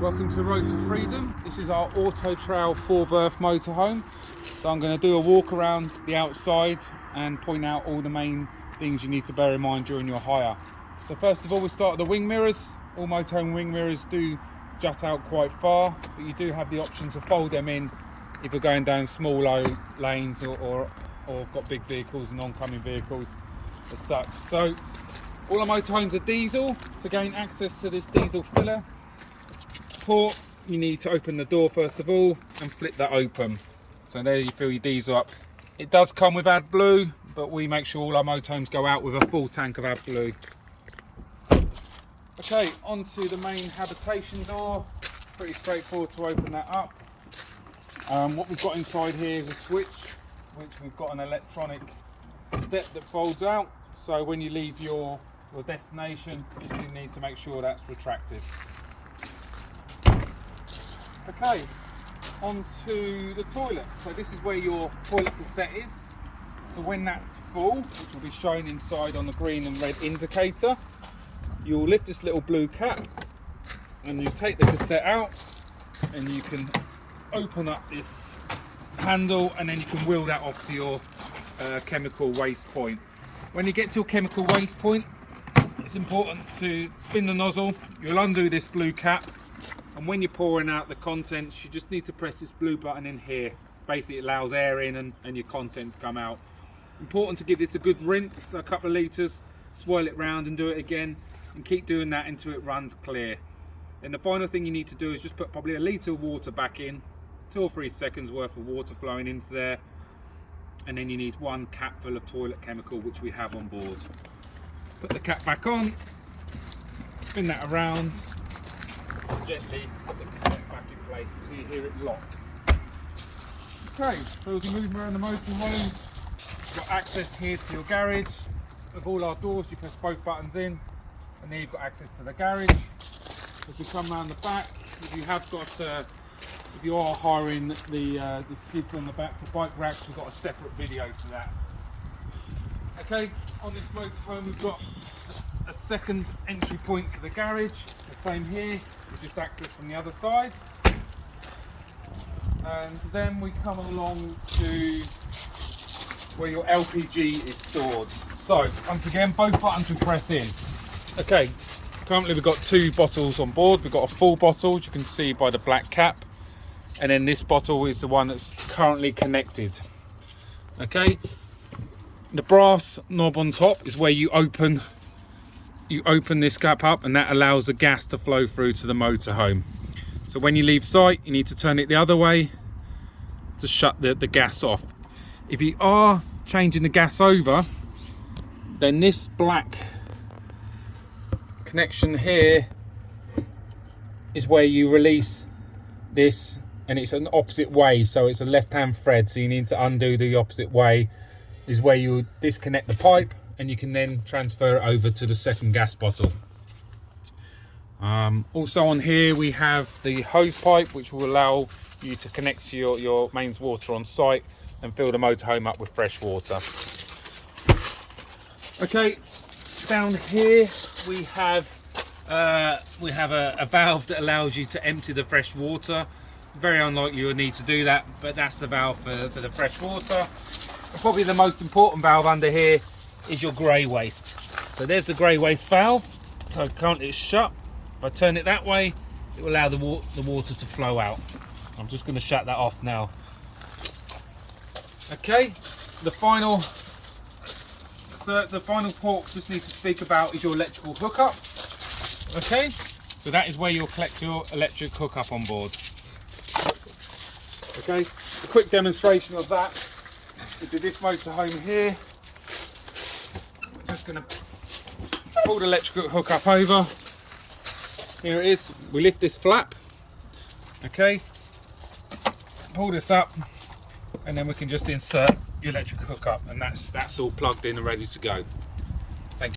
Welcome to Road to Freedom. This is our Auto-Trail 4-berth motorhome. So I'm going to do a walk around the outside and point out all the main things you need to bear in mind during your hire. So first of all, we start at the wing mirrors. All motorhome wing mirrors do jut out quite far, but you do have the option to fold them in if you're going down small lanes or have got big vehicles and oncoming vehicles as such. So all our motorhomes are diesel. To gain access to this diesel filler port, you need to open the door first of all and flip that open. So there you fill your diesel up. It does come with AdBlue, but we make sure all our motorhomes go out with a full tank of AdBlue. Okay, onto the main habitation door. Pretty straightforward to open that up. What we've got inside here is a switch, which we've got an electronic step that folds out. So when you leave your destination, you just need to make sure that's retracted. Okay, onto the toilet. So this is where your toilet cassette is. So when that's full, which will be shown inside on the green and red indicator, you'll lift this little blue cap and you take the cassette out and you can open up this handle and then you can wheel that off to your chemical waste point. When you get to your chemical waste point, it's important to spin the nozzle. You'll undo this blue cap, and when you're pouring out the contents, you just need to press this blue button in here. Basically it allows air in and your contents come out. Important to give this a good rinse, a couple of litres, swirl it round and do it again, and keep doing that until it runs clear. Then the final thing you need to do is just put probably a litre of water back in, 2 or 3 seconds worth of water flowing into there, and then you need 1 cap full of toilet chemical, which we have on board. Put the cap back on, spin that around, gently put the cassette back in place until you hear it lock. Okay, so as we move around the motorhome, you've got access here to your garage. With all our doors, you press both buttons in, and then you've got access to the garage. As you come around the back, if you have got, if you are hiring the skids on the back for bike racks, we've got a separate video for that. Okay, on this motorhome we've got a second entry point to the garage. The same here, we just access from the other side. And then we come along to where your LPG is stored. So, once again, both buttons we press in. Okay, currently we've got 2 bottles on board. We've got a full bottle, as you can see by the black cap. And then this bottle is the one that's currently connected. Okay, the brass knob on top is where you open this cap up, and that allows the gas to flow through to the motorhome. So when you leave site, you need to turn it the other way to shut the gas off. If you are changing the gas over, then this black connection here is where you release this, and it's an opposite way, so it's a left-hand thread, so you need to undo the opposite way. Is where you disconnect the pipe, and you can then transfer it over to the second gas bottle. Also on here we have the hose pipe, which will allow you to connect to your mains water on site and fill the motorhome up with fresh water. Okay, down here we have a valve that allows you to empty the fresh water. Very unlikely you'll need to do that, but that's the valve for the fresh water. And probably the most important valve under here is your grey waste. So there's the grey waste valve. So currently it's shut. If I turn it that way, it will allow the water to flow out. I'm just going to shut that off now. Okay, the final port just need to speak about is your electrical hookup. Okay, so that is where you'll collect your electric hookup on board. Okay, a quick demonstration of that is with this motorhome here. We're just going to pull the electrical hookup over. Here it is. We lift this flap. Okay, pull this up, and then we can just insert your electric hookup, and that's all plugged in and ready to go.